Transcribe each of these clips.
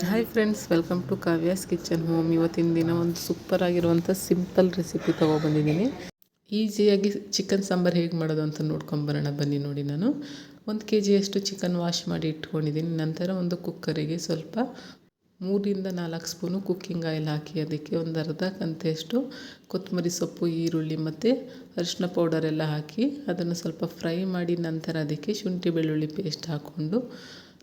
Hi friends, welcome to Kavya's kitchen home. ಇವತ್ತಿನ ದಿನ ಒಂದು ಸೂಪರ್ ಆಗಿರುವಂಥ ಸಿಂಪಲ್ ರೆಸಿಪಿ ತೊಗೊಬಂದಿದ್ದೀನಿ. ಈಸಿಯಾಗಿ ಚಿಕನ್ ಸಾಂಬಾರು ಹೇಗೆ ಮಾಡೋದು ಅಂತ ನೋಡ್ಕೊಂಬರೋಣ ಬನ್ನಿ. ನೋಡಿ, ನಾನು 1 kg ಚಿಕನ್ ವಾಶ್ ಮಾಡಿ ಇಟ್ಕೊಂಡಿದ್ದೀನಿ. ನಂತರ ಒಂದು ಕುಕ್ಕರಿಗೆ ಸ್ವಲ್ಪ 3ರಿಂದ 4 ಸ್ಪೂನು ಕುಕ್ಕಿಂಗ್ ಆಯಿಲ್ ಹಾಕಿ ಅದಕ್ಕೆ ಒಂದು ಅರ್ಧ ಕಂತೆಯಷ್ಟು ಕೊತ್ತಂಬರಿ ಸೊಪ್ಪು, ಈರುಳ್ಳಿ ಮತ್ತು ಅರಿಶಿನ ಪೌಡರ್ ಎಲ್ಲ ಹಾಕಿ ಅದನ್ನು ಸ್ವಲ್ಪ ಫ್ರೈ ಮಾಡಿ ನಂತರ ಅದಕ್ಕೆ ಶುಂಠಿ ಬೆಳ್ಳುಳ್ಳಿ ಪೇಸ್ಟ್ ಹಾಕ್ಕೊಂಡು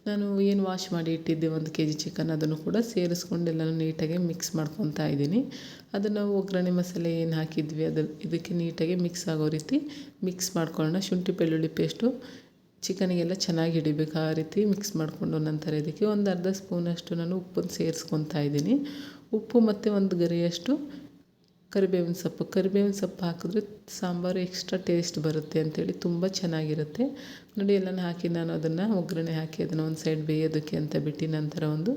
ನಾನು ಏನು ವಾಶ್ ಮಾಡಿ ಇಟ್ಟಿದ್ದೆ 1 kg ಚಿಕನ್ ಅದನ್ನು ಕೂಡ ಸೇರಿಸ್ಕೊಂಡು ಎಲ್ಲನೂ ನೀಟಾಗಿ ಮಿಕ್ಸ್ ಮಾಡ್ಕೊತಾ ಇದ್ದೀನಿ. ಅದನ್ನು ಒಗ್ಗರಣೆ ಮಸಾಲೆ ಏನು ಹಾಕಿದ್ವಿ ಇದಕ್ಕೆ ನೀಟಾಗಿ ಮಿಕ್ಸ್ ಆಗೋ ರೀತಿ ಮಿಕ್ಸ್ ಮಾಡ್ಕೊಳ್ಳೋಣ. ಶುಂಠಿ ಬೆಳ್ಳುಳ್ಳಿ ಪೇಸ್ಟು ಚಿಕನಿಗೆಲ್ಲ ಚೆನ್ನಾಗಿ ಹಿಡಿಬೇಕು, ಆ ರೀತಿ ಮಿಕ್ಸ್ ಮಾಡಿಕೊಂಡು ನಂತರ ಇದಕ್ಕೆ ಒಂದು ಅರ್ಧ ಸ್ಪೂನಷ್ಟು ನಾನು ಉಪ್ಪನ್ನು ಸೇರಿಸ್ಕೊತಾ ಇದ್ದೀನಿ. ಉಪ್ಪು ಮತ್ತು ಒಂದು ಗರಿಯಷ್ಟು ಕರಿಬೇವಿನ ಸೊಪ್ಪು ಹಾಕಿದ್ರೆ ಸಾಂಬಾರು ಎಕ್ಸ್ಟ್ರಾ ಟೇಸ್ಟ್ ಬರುತ್ತೆ ಅಂಥೇಳಿ ತುಂಬ ಚೆನ್ನಾಗಿರುತ್ತೆ. ನೋಡಿ, ಎಲ್ಲನೂ ಹಾಕಿ ನಾನು ಅದನ್ನು ಒಗ್ಗರಣೆ ಹಾಕಿ ಅದನ್ನು ಒಂದು ಸೈಡ್ ಬೇಯೋದಕ್ಕೆ ಅಂತ ಬಿಟ್ಟು ನಂತರ ಒಂದು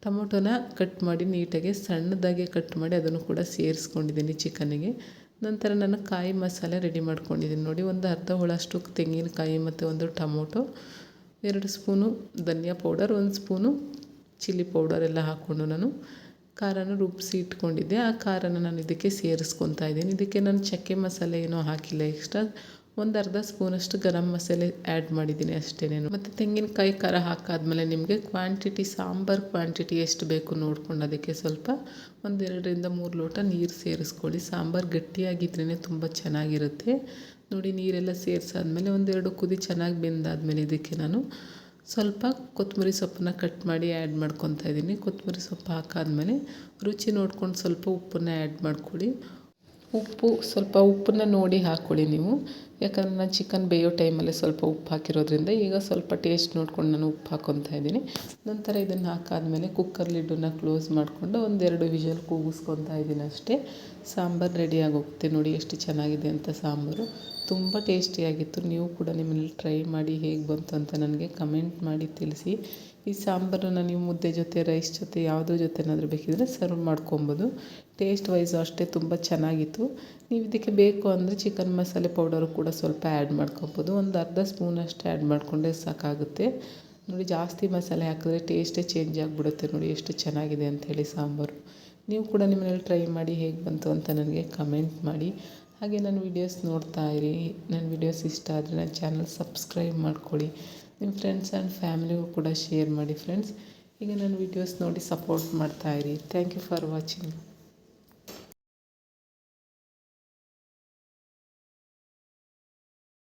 ಟೊಮೊಟೊನ ಕಟ್ ಮಾಡಿ ನೀಟಾಗಿ ಸಣ್ಣದಾಗಿ ಕಟ್ ಮಾಡಿ ಅದನ್ನು ಕೂಡ ಸೇರಿಸ್ಕೊಂಡಿದ್ದೀನಿ ಚಿಕನ್ನಿಗೆ. ನಂತರ ನಾನು ಕಾಯಿ ಮಸಾಲೆ ರೆಡಿ ಮಾಡ್ಕೊಂಡಿದ್ದೀನಿ. ನೋಡಿ, ಒಂದು ಅರ್ಧ ಹೋಳಷ್ಟು ತೆಂಗಿನಕಾಯಿ ಮತ್ತು ಒಂದು ಟೊಮೊಟೊ, 2 ಸ್ಪೂನು ಧನಿಯಾ ಪೌಡರ್, 1 ಸ್ಪೂನು ಚಿಲ್ಲಿ ಪೌಡರ್ ಎಲ್ಲ ಹಾಕ್ಕೊಂಡು ನಾನು ಖಾರನ ರುಬ್ಬಿಸಿ ಇಟ್ಕೊಂಡಿದ್ದೆ. ಆ ಖಾರನ ನಾನು ಇದಕ್ಕೆ ಸೇರಿಸ್ಕೊತಾ ಇದ್ದೀನಿ. ಇದಕ್ಕೆ ನಾನು ಚಕ್ಕೆ ಮಸಾಲೆ ಏನೂ ಹಾಕಿಲ್ಲ. ಎಕ್ಸ್ಟ್ರಾ ಒಂದು ಅರ್ಧ ಸ್ಪೂನಷ್ಟು ಗರಂ ಮಸಾಲೆ ಆ್ಯಡ್ ಮಾಡಿದ್ದೀನಿ ಅಷ್ಟೇನೇನು. ಮತ್ತು ತೆಂಗಿನಕಾಯಿ ಖಾರ ಹಾಕಾದ್ಮೇಲೆ ನಿಮಗೆ ಸಾಂಬಾರು ಕ್ವಾಂಟಿಟಿ ಎಷ್ಟು ಬೇಕು ನೋಡ್ಕೊಂಡು ಅದಕ್ಕೆ ಸ್ವಲ್ಪ 1-2ರಿಂದ 3 ಲೋಟ ನೀರು ಸೇರಿಸ್ಕೊಳ್ಳಿ. ಸಾಂಬಾರು ಗಟ್ಟಿಯಾಗಿದ್ರೇ ತುಂಬ ಚೆನ್ನಾಗಿರುತ್ತೆ. ನೋಡಿ, ನೀರೆಲ್ಲ ಸೇರಿಸಾದ್ಮೇಲೆ 1-2 ಕುದಿ ಚೆನ್ನಾಗಿ ಬೆಂದಾದ್ಮೇಲೆ ಇದಕ್ಕೆ ನಾನು ಸ್ವಲ್ಪ ಕೊತ್ತಂಬರಿ ಸೊಪ್ಪನ್ನ ಕಟ್ ಮಾಡಿ ಆ್ಯಡ್ ಮಾಡ್ಕೊತಾ ಇದ್ದೀನಿ. ಕೊತ್ತಂಬರಿ ಸೊಪ್ಪು ಹಾಕಾದ್ಮೇಲೆ ರುಚಿ ನೋಡ್ಕೊಂಡು ಸ್ವಲ್ಪ ಉಪ್ಪನ್ನು ಆ್ಯಡ್ ಮಾಡ್ಕೊಳ್ಳಿ. ಉಪ್ಪನ್ನು ನೋಡಿ ಹಾಕ್ಕೊಳ್ಳಿ ನೀವು, ಯಾಕಂದರೆ ನಾನು ಚಿಕನ್ ಬೇಯೋ ಟೈಮಲ್ಲಿ ಸ್ವಲ್ಪ ಉಪ್ಪು ಹಾಕಿರೋದ್ರಿಂದ ಈಗ ಸ್ವಲ್ಪ ಟೇಸ್ಟ್ ನೋಡ್ಕೊಂಡು ನಾನು ಉಪ್ಪು ಹಾಕ್ಕೊತಾ ಇದ್ದೀನಿ. ನಂತರ ಇದನ್ನು ಹಾಕಾದ್ಮೇಲೆ ಕುಕ್ಕರ್ ಲಿಡ್ಡನ್ನು ಕ್ಲೋಸ್ ಮಾಡಿಕೊಂಡು 1-2 ವಿಷಲ್ ಕೂಗಿಸ್ಕೊತಾ ಇದ್ದೀನಿ ಅಷ್ಟೇ. ಸಾಂಬಾರು ರೆಡಿಯಾಗಿ ಹೋಗುತ್ತೆ. ನೋಡಿ ಎಷ್ಟು ಚೆನ್ನಾಗಿದೆ ಅಂತ ಸಾಂಬಾರು. ತುಂಬ ಟೇಸ್ಟಿಯಾಗಿತ್ತು. ನೀವು ಕೂಡ ನಿಮ್ಮಲ್ಲಿ ಟ್ರೈ ಮಾಡಿ ಹೇಗೆ ಬಂತು ಅಂತ ನನಗೆ ಕಮೆಂಟ್ ಮಾಡಿ ತಿಳಿಸಿ. ಈ ಸಾಂಬಾರನ್ನು ನೀವು ಮುದ್ದೆ ಜೊತೆ, ರೈಸ್ ಜೊತೆ ಯಾವುದ್ರ ಜೊತೆನಾದರೂ ಬೇಕಿದ್ದರೆ ಸರ್ವ್ ಮಾಡ್ಕೊಬೋದು. ಟೇಸ್ಟ್ ವೈಸು ಅಷ್ಟೇ ತುಂಬ ಚೆನ್ನಾಗಿತ್ತು. ನೀವು ಇದಕ್ಕೆ ಬೇಕು ಅಂದರೆ ಚಿಕನ್ ಮಸಾಲೆ ಪೌಡರು ಕೂಡ ಸ್ವಲ್ಪ ಆ್ಯಡ್ ಮಾಡ್ಕೊಬೋದು. ಒಂದು ಅರ್ಧ ಸ್ಪೂನಷ್ಟು ಆ್ಯಡ್ ಮಾಡಿಕೊಂಡ್ರೆ ಸಾಕಾಗುತ್ತೆ. ನೋಡಿ, ಜಾಸ್ತಿ ಮಸಾಲೆ ಹಾಕಿದ್ರೆ ಟೇಸ್ಟೇ ಚೇಂಜ್ ಆಗಿಬಿಡುತ್ತೆ. ನೋಡಿ ಎಷ್ಟು ಚೆನ್ನಾಗಿದೆ ಅಂಥೇಳಿ ಸಾಂಬಾರು. ನೀವು ಕೂಡ ನಿಮ್ಮನೇಲಿ ಟ್ರೈ ಮಾಡಿ ಹೇಗೆ ಬಂತು ಅಂತ ನನಗೆ ಕಮೆಂಟ್ ಮಾಡಿ. ಹಾಗೆ ನನ್ನ ವೀಡಿಯೋಸ್ ನೋಡ್ತಾ ಇರಿ. ನನ್ನ ವೀಡಿಯೋಸ್ ಇಷ್ಟ ಆದರೆ ನನ್ನ ಚಾನಲ್ ಸಬ್ಸ್ಕ್ರೈಬ್ ಮಾಡ್ಕೊಳ್ಳಿ. ನಿಮ್ಮ ಫ್ರೆಂಡ್ಸ್ ಆ್ಯಂಡ್ ಫ್ಯಾಮಿಲಿಗೂ ಕೂಡ ಶೇರ್ ಮಾಡಿ ಫ್ರೆಂಡ್ಸ್. ಈಗ ನನ್ನ ವೀಡಿಯೋಸ್ ನೋಡಿ ಸಪೋರ್ಟ್ ಮಾಡ್ತಾಯಿರಿ. Thank you for watching.